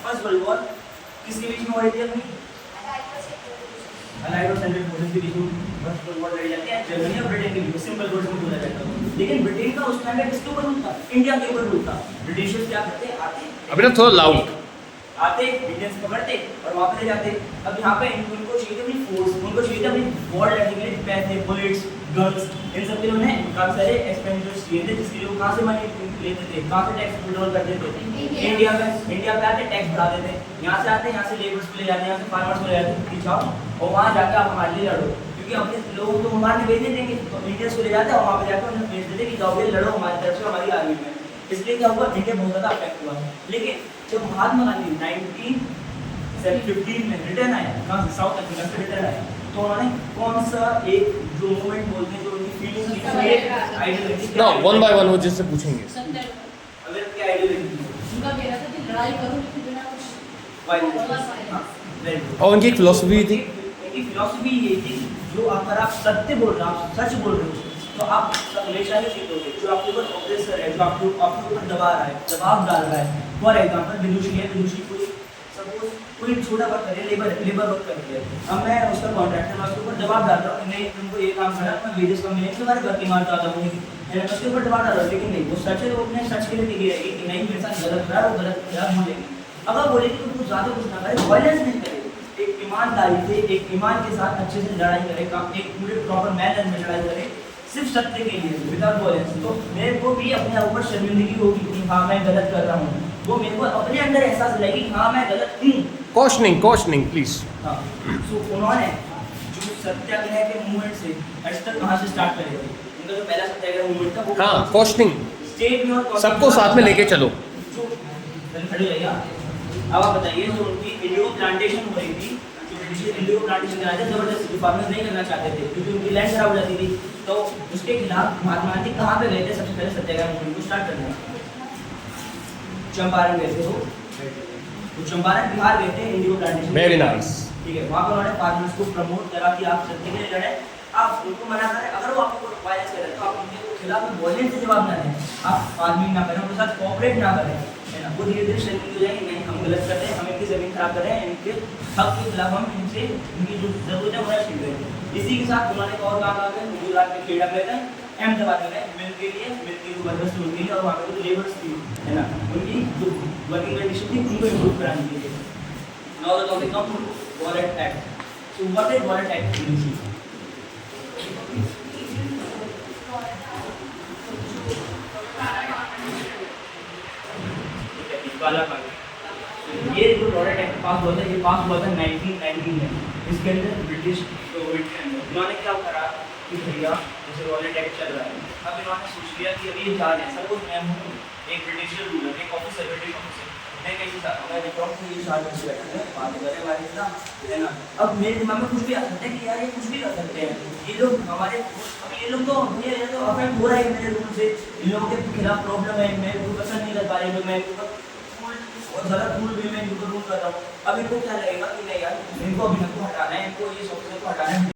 First world war किसके बीच में हो रही थी अपनी? अलाइड और सेंट्रल फोर्सेस के बीच में फर्स्ट वर्ल्ड वॉर लड़ी जाती है, जर्मनी और ब्रिटेन के बीच में, सिंपल वर्ड में बोला जाता है। लेकिन ब्रिटेन का उस टाइम पे किसके ऊपर रूल था? इंडिया के ऊपर रूल था। ब्रिटिशर्स क्या करते? आते अभी ना थोड़ा लाउड आते इंडियंस पकड़ते और वापस ले जाते। अब यहाँ पे उनको चाहिए अपनी फोर्स, उनको चाहिए अपनी वॉर लड़ने के लिए पैसे, बुलेट्स, गन्स, इन सब के लिए उन्हें काफी सारे एक्सपेंडिचर्स चाहिए थे, जिसके लिए वो कहाँ से मनी लेते थे, कहाँ से टैक्स विड्रॉल करते थे? इंडिया पे आते टैक्स बढ़ाते थे। यहाँ से आते, यहाँ से लेबर्स को ले जाते, यहाँ से फार्मर्स को ले जाते, पीछाओ और वहाँ जाकर आप हमारे लिए लड़ो, क्योंकि अपने लोगों को मारने भेज देंगे तो इंडियंस को ले जाते और वहाँ पे जाकर उन्हें भेज देते कि जाओ लड़ो हमारी तरफ से, हमारी आर्मी में। इसलिए क्या हुआ? इंडिया बहुत ज़्यादा अफेक्ट हुआ। लेकिन जब महात्मा गांधी 1915 में रिटर्न आया, कहाँ से? साउथ अफ्रीका से रिटर्न आया, तो उन्होंने कौन सा एक जो मूवमेंट बोलते हैं, जो उनकी फीलिंग थी, आइडियोलॉजी ना वन बाय वन वो जिससे पूछेंगे। अगर क्या आइडियोलॉजी थी? उनका कहना था कि लड़ाई करो लेकिन बिना कुछ और उनकी एक फिलॉसफी थी, उनकी फिलॉसफी ये थी, जो अगर आप सत्य बोल रहे हो, आप सच बोल रहे हो, तो आप हमेशा ही जीतोगे। जो आपके ऊपर ऑप्रेसर है, जो आपके ऊपर दबा रहा है, दबाव डाल रहा है, फॉर एग्जाम्पल विदुषी है, विदुषी कोई छोटा वर्क करे, लेबर वर्क करती है, अब मैं उसका कॉन्ट्रैक्टर, मैं उसके ऊपर दबाव डाल रहा हूँ, नहीं तुमको ये काम करना, मैं वेजेस कम मिलेंगे, तुम्हारे वर्किंग आवर्स ज़्यादा होंगे, मैं उसके ऊपर दबाव डाल रहा हूँ। लेकिन नहीं, वो सच है, वो अपने सच के लिए टिकी रहेगी कि नहीं मेरे साथ गलत हो रहा है, वो गलत खिलाफ बोलेगी। अगर बोलेगी तो कुछ ज़्यादा कुछ ना करे, वायलेंस नहीं करेगी, एक ईमानदारी से, एक ईमान के साथ अच्छे से लड़ाई करेगा, एक पूरे प्रॉपर मैनर में लड़ाई करे, सिर्फ सत्य के लिए, विदाउट वायलेंस। तो मेरे को भी अपने ऊपर शर्मिंदगी होगी कि हाँ मैं गलत कर रहा हूँ, वो मेरे को अपने अंदर एहसास दिलाएगी कि हाँ मैं गलत हूँ। Questioning please. हाँ, सो उन्होंने जो सत्याग्रह के मूवमेंट से आज तक कहाँ से स्टार्ट करे थे? उनका जो पहला सत्याग्रह मूवमेंट था वो हाँ, क्वेश्चनिंग, स्टेट में और सबको साथ में लेके चलो। जो खड़े रहिए। अब आप बताइए, जो उनकी इंडिगो प्लांटेशन हो रही थी, जो ब्रिटिश इंडिगो प्लांटेशन कराया था, जबरदस्ती फार्मर्स नहीं करना चाहते थे क्योंकि उनकी लैंड खराब हो जाती थी, तो उसके खिलाफ महात्मा गांधी कहाँ पे गए थे सबसे पहले सत्याग्रह मूवमेंट को स्टार्ट करने? चंपारण गए थे। वो चंपारण बिहार गए थे इंडिगो प्लांटेशन। Very nice. ठीक है, वहाँ पर उन्होंने फार्मर्स को प्रमोट करा कि आप सत्य के लिए लड़े, आप उनको मना करें, अगर वो आपको वायलेंस करें तो आप उनके खिलाफ वायलेंस से जवाब ना दें, आप फार्मिंग ना करें, उनके साथ कोऑपरेट ना करें, है ना। वो धीरे धीरे शर्मिंदे हो जाएंगे, नहीं हम गलत कर रहे हैं, हम इनकी ज़मीन खराब कर रहे हैं, इनके हक के खिलाफ हम इनसे इनकी जो जरूरत है उन्हें छीन रहे हैं। इसी के साथ उन्होंने एक और काम आ गया, गुजरात में खेड़ा में गए, अहमदाबाद में गए, मिल के लिए, मिल की जो वर्कर्स थी उनके लिए, और वहाँ पे जो लेबर्स थी, है ना, उनकी जो वर्किंग कंडीशन थी उनको इम्प्रूव कराने के लिए। Now the topic come to wallet act. So what is wallet act? ये जो वॉलेट एक्ट पास हुआ था, ये पास हुआ था 1919 में। इसके अंदर ब्रिटिश गवर्नमेंट के अंदर उन्होंने क्या करा कि भैया जैसे वॉलेट एक्ट चल रहा है, अब इन्होंने सोच लिया कि अभी ये जा रहे हैं, सपोज मैं हूँ एक ब्रिटिश रूलर, एक ऑफिसर, ब्रिटिश ऑफिसर, मैं कहीं मैं रिकॉर्ड से ये साथ में बैठे हैं, बात करें हमारे साथ, है ना। अब मेरे दिमाग में कुछ भी आ सकता है कि यार ये कुछ भी कर सकते हैं, ये लोग हमारे, अब ये लोग तो ये तो अफेक्ट हो रहा है मेरे रूल से, इन लोगों के खिलाफ प्रॉब्लम है, मैं इनको पसंद नहीं कर पा रहे, मैं और गलत रूल भी मैं इनको रूल कर रहा हूँ। अब इनको क्या लगेगा कि नहीं यार इनको अभी हटाना है, इनको ये सब को हटाना है।